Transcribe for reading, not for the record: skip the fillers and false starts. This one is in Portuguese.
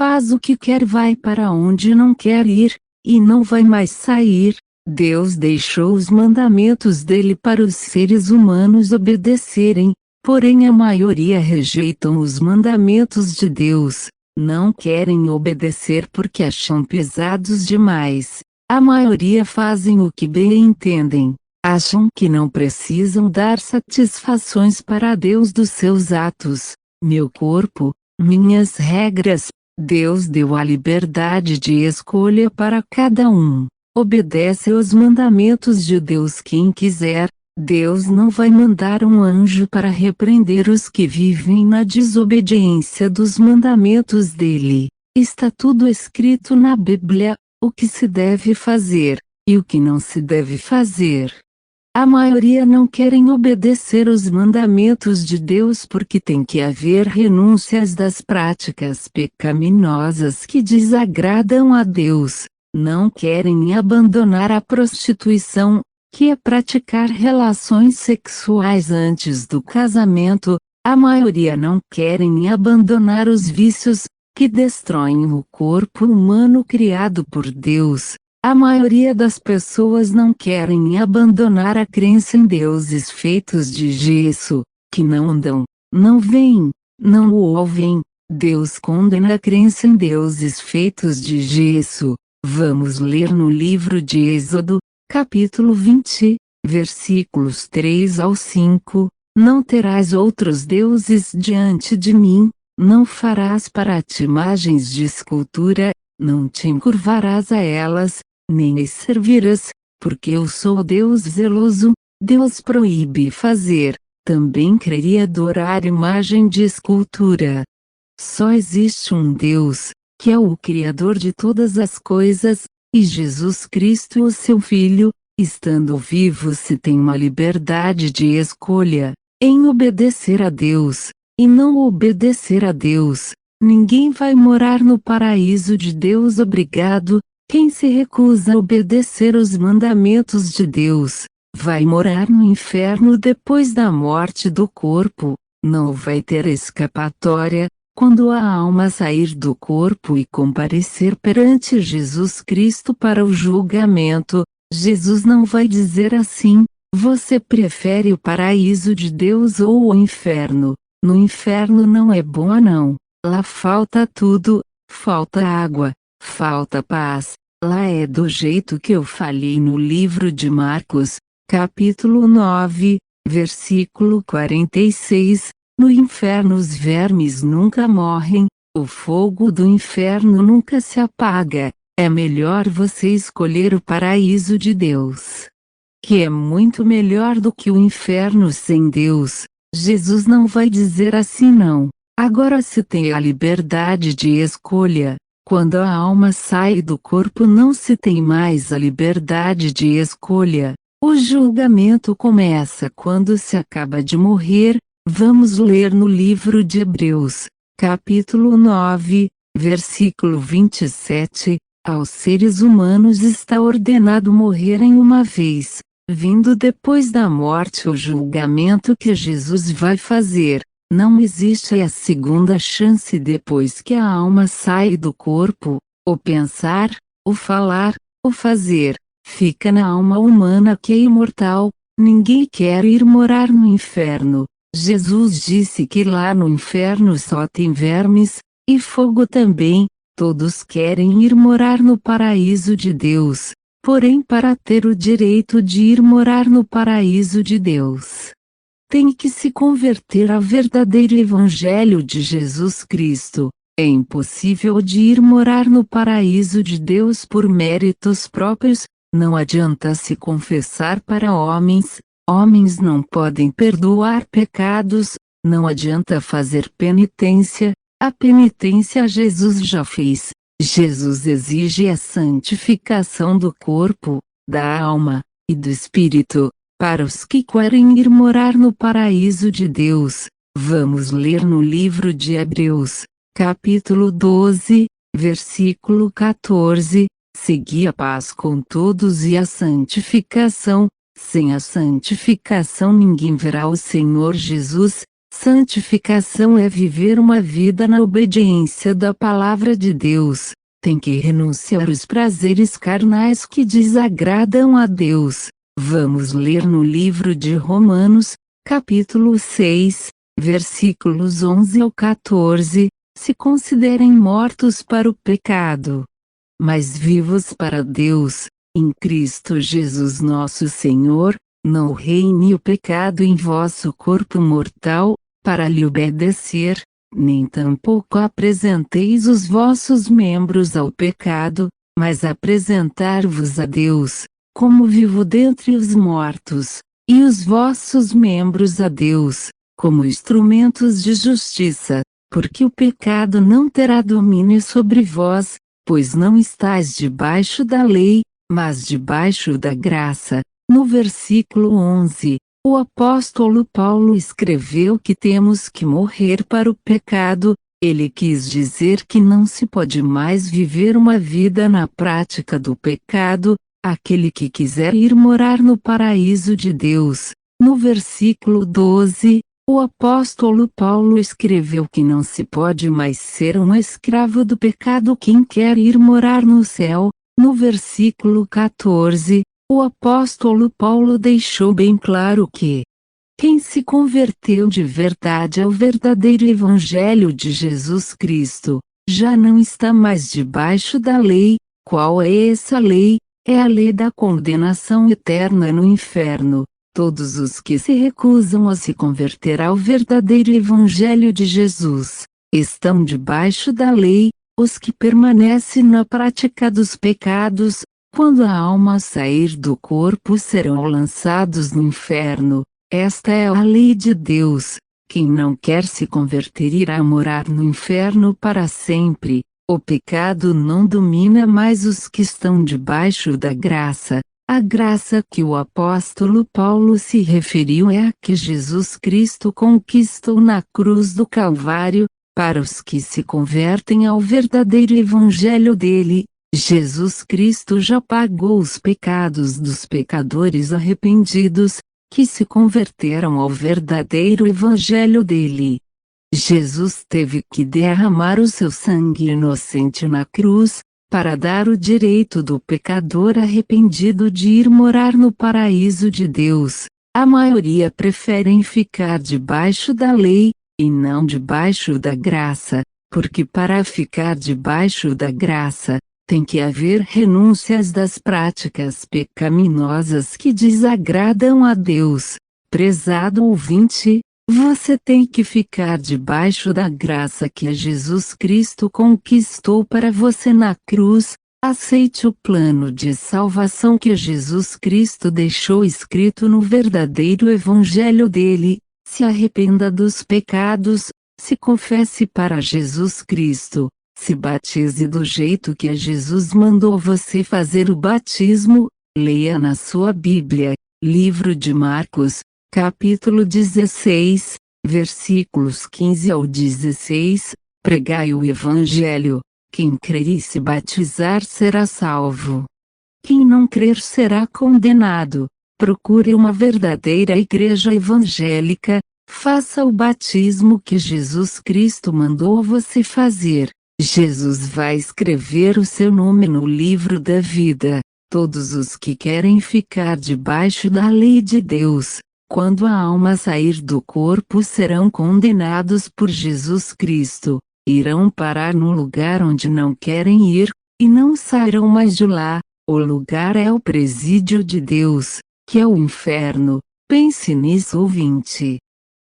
faz o que quer, vai para onde não quer ir, e não vai mais sair. Deus deixou os mandamentos dele para os seres humanos obedecerem, porém a maioria rejeitam os mandamentos de Deus, não querem obedecer porque acham pesados demais. A maioria fazem o que bem entendem, acham que não precisam dar satisfações para Deus dos seus atos. Meu corpo, minhas regras. Deus deu a liberdade de escolha para cada um. Obedece aos mandamentos de Deus quem quiser. Deus não vai mandar um anjo para repreender os que vivem na desobediência dos mandamentos dele. Está tudo escrito na Bíblia, o que se deve fazer, e o que não se deve fazer. A maioria não querem obedecer os mandamentos de Deus porque tem que haver renúncias das práticas pecaminosas que desagradam a Deus. Não querem abandonar a prostituição, que é praticar relações sexuais antes do casamento. A maioria não querem abandonar os vícios, que destroem o corpo humano criado por Deus. A maioria das pessoas não querem abandonar a crença em deuses feitos de gesso, que não andam, não veem, não o ouvem. Deus condena a crença em deuses feitos de gesso. Vamos ler no livro de Êxodo, capítulo 20, versículos 3 ao 5. Não terás outros deuses diante de mim, não farás para ti imagens de escultura, não te encurvarás a elas, nem as servirás, porque eu sou Deus zeloso. Deus proíbe fazer, também queria adorar imagem de escultura. Só existe um Deus, que é o Criador de todas as coisas, e Jesus Cristo, o seu Filho. Estando vivo se tem uma liberdade de escolha, em obedecer a Deus, e não obedecer a Deus. Ninguém vai morar no paraíso de Deus obrigado. Quem se recusa a obedecer os mandamentos de Deus, vai morar no inferno depois da morte do corpo. Não vai ter escapatória. Quando a alma sair do corpo e comparecer perante Jesus Cristo para o julgamento, Jesus não vai dizer assim: você prefere o paraíso de Deus ou o inferno? No inferno não é bom não. Lá falta tudo, falta água, falta paz. Lá é do jeito que eu falei no livro de Marcos, capítulo 9, versículo 46. No inferno os vermes nunca morrem, o fogo do inferno nunca se apaga. É melhor você escolher o paraíso de Deus, que é muito melhor do que o inferno sem Deus. Jesus não vai dizer assim não. Agora se tem a liberdade de escolha. Quando a alma sai do corpo não se tem mais a liberdade de escolha. O julgamento começa quando se acaba de morrer. Vamos ler no livro de Hebreus, capítulo 9, versículo 27. Aos seres humanos está ordenado morrerem uma vez, vindo depois da morte o julgamento que Jesus vai fazer. Não existe a segunda chance depois que a alma sai do corpo. O pensar, o falar, o fazer, fica na alma humana que é imortal. Ninguém quer ir morar no inferno. Jesus disse que lá no inferno só tem vermes, e fogo também. Todos querem ir morar no paraíso de Deus. Porém, para ter o direito de ir morar no paraíso de Deus, tem que se converter ao verdadeiro Evangelho de Jesus Cristo. É impossível de ir morar no paraíso de Deus por méritos próprios. Não adianta se confessar para homens. Homens não podem perdoar pecados. Não adianta fazer penitência. A penitência Jesus já fez. Jesus exige a santificação do corpo, da alma e do espírito. Para os que querem ir morar no paraíso de Deus, vamos ler no livro de Hebreus, capítulo 12, versículo 14. Segui a paz com todos e a santificação. Sem a santificação ninguém verá o Senhor Jesus. Santificação é viver uma vida na obediência da palavra de Deus. Tem que renunciar aos prazeres carnais que desagradam a Deus. Vamos ler no livro de Romanos, capítulo 6, versículos 11 ao 14. Se considerem mortos para o pecado, mas vivos para Deus, em Cristo Jesus nosso Senhor. Não reine o pecado em vosso corpo mortal, para lhe obedecer, nem tampouco apresenteis os vossos membros ao pecado, mas apresentar-vos a Deus, como vivo dentre os mortos, e os vossos membros a Deus, como instrumentos de justiça, porque o pecado não terá domínio sobre vós, pois não estáis debaixo da lei, mas debaixo da graça. No versículo 11, o apóstolo Paulo escreveu que temos que morrer para o pecado. Ele quis dizer que não se pode mais viver uma vida na prática do pecado. Aquele que quiser ir morar no paraíso de Deus. No versículo 12, o apóstolo Paulo escreveu que não se pode mais ser um escravo do pecado quem quer ir morar no céu. No versículo 14, o apóstolo Paulo deixou bem claro que quem se converteu de verdade ao verdadeiro Evangelho de Jesus Cristo, já não está mais debaixo da lei. Qual é essa lei? É a lei da condenação eterna no inferno. Todos os que se recusam a se converter ao verdadeiro Evangelho de Jesus, estão debaixo da lei. Os que permanecem na prática dos pecados, quando a alma sair do corpo serão lançados no inferno. Esta é a lei de Deus. Quem não quer se converter irá morar no inferno para sempre. O pecado não domina mais os que estão debaixo da graça. A graça que o apóstolo Paulo se referiu é a que Jesus Cristo conquistou na cruz do Calvário. Para os que se convertem ao verdadeiro Evangelho dele, Jesus Cristo já pagou os pecados dos pecadores arrependidos, que se converteram ao verdadeiro Evangelho dele. Jesus teve que derramar o seu sangue inocente na cruz, para dar o direito do pecador arrependido de ir morar no paraíso de Deus. A maioria preferem ficar debaixo da lei, e não debaixo da graça, porque para ficar debaixo da graça, tem que haver renúncias das práticas pecaminosas que desagradam a Deus. Prezado ouvinte, você tem que ficar debaixo da graça que Jesus Cristo conquistou para você na cruz. Aceite o plano de salvação que Jesus Cristo deixou escrito no verdadeiro Evangelho dele. Se arrependa dos pecados, se confesse para Jesus Cristo, se batize do jeito que Jesus mandou você fazer o batismo. Leia na sua Bíblia, livro de Marcos, capítulo 16, versículos 15 ao 16, pregai o Evangelho. Quem crer e se batizar será salvo. Quem não crer será condenado. Procure uma verdadeira igreja evangélica, faça o batismo que Jesus Cristo mandou você fazer. Jesus vai escrever o seu nome no livro da vida. Todos os que querem ficar debaixo da lei de Deus, quando a alma sair do corpo serão condenados por Jesus Cristo. Irão parar no lugar onde não querem ir, e não sairão mais de lá. O lugar é o presídio de Deus, que é o inferno. Pense nisso, ouvinte.